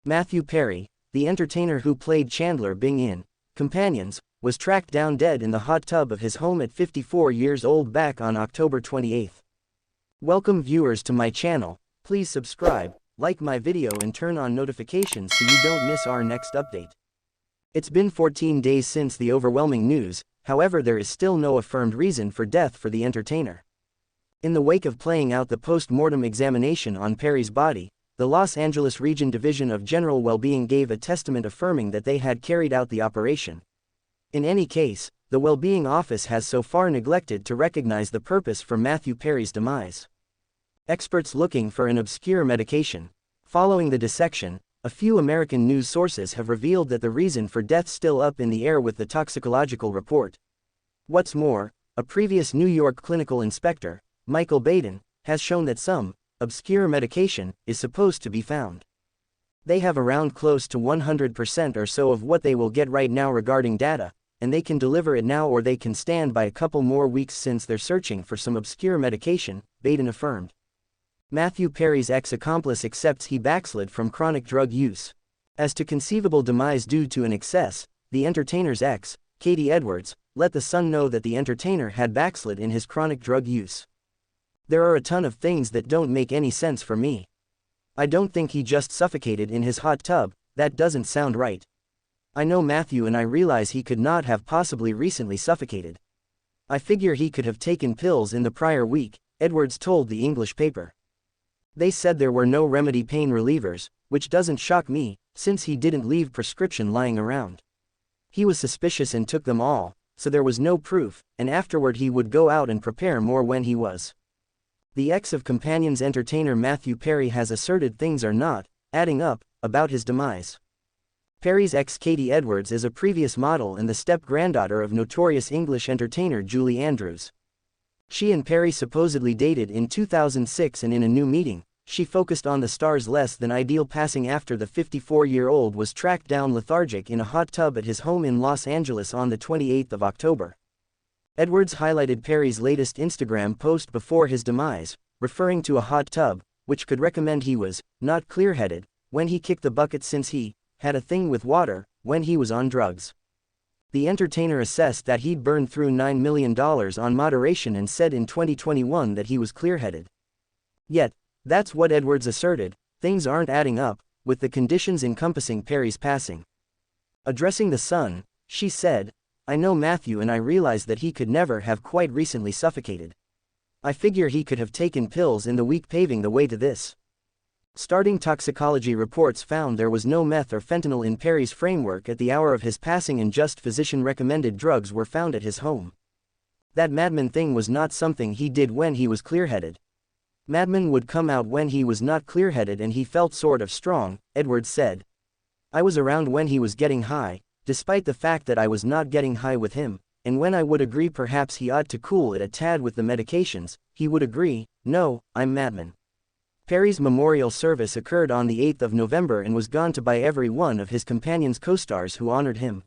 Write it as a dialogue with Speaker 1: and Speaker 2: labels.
Speaker 1: Mathew Perry, the entertainer who played Chandler Bing in Companions, was tracked down dead in the hot tub of his home at 54 years old back on October 28. Welcome viewers to my channel. Please subscribe, like my video and turn on notifications so you don't miss our next update. It's been 14 days since the overwhelming news, however there is still no affirmed reason for death for the entertainer. In the wake of playing out the post-mortem examination on Perry's body, the Los Angeles Region Division of General Wellbeing gave a testament affirming that they had carried out the operation. In any case, the Wellbeing Office has so far neglected to recognize the purpose for Mathew Perry's demise. Experts looking for an obscure medication. Following the dissection, a few American news sources have revealed that the reason for death still up in the air with the toxicological report. What's more, a previous New York clinical inspector, Michael Baden, has shown that some obscure medication is supposed to be found. They have around close to 100% or so of what they will get right now regarding data, and they can deliver it now or they can stand by a couple more weeks since they're searching for some obscure medication, Baden affirmed. Mathew Perry's ex-accomplice accepts he backslid from chronic drug use. As to conceivable demise due to an excess, the entertainer's ex, Kayti Edwards, let the Sun know that the entertainer had backslid in his chronic drug use. There are a ton of things that don't make any sense for me. I don't think he just suffocated in his hot tub, that doesn't sound right. I know Mathew and I realize he could not have possibly recently suffocated. I figure he could have taken pills in the prior week, Edwards told the English paper. They said there were no remedy pain relievers, which doesn't shock me, since he didn't leave prescription lying around. He was suspicious and took them all, so there was no proof, and afterward he would go out and prepare more when he was. The ex of Companions entertainer Mathew Perry has asserted things are not adding up about his demise. Perry's ex Kayti Edwards is a previous model and the step-granddaughter of notorious English entertainer Julie Andrews. She and Perry supposedly dated in 2006 and in a new meeting, she focused on the star's less than ideal passing after the 54-year-old was tracked down lethargic in a hot tub at his home in Los Angeles on the 28th of October. Edwards highlighted Perry's latest Instagram post before his demise, referring to a hot tub, which could recommend he was not clear-headed when he kicked the bucket since he had a thing with water when he was on drugs. The entertainer assessed that he'd burned through $9 million on moderation and said in 2021 that he was clear-headed. Yet, that's what Edwards asserted, things aren't adding up with the conditions encompassing Perry's passing. Addressing the Sun, she said, I know Mathew and I realize that he could never have quite recently suffocated. I figure he could have taken pills in the week paving the way to this. Starting toxicology reports found there was no meth or fentanyl in Perry's framework at the hour of his passing and just physician-recommended drugs were found at his home. That madman thing was not something he did when he was clear-headed. Madman would come out when he was not clear-headed and he felt sort of strong, Edwards said. I was around when he was getting high, despite the fact that I was not getting high with him, and when I would agree perhaps he ought to cool it a tad with the medications, he would agree, no, I'm madman. Perry's memorial service occurred on the 8th of November and was gone to by every one of his Companions co-stars who honored him.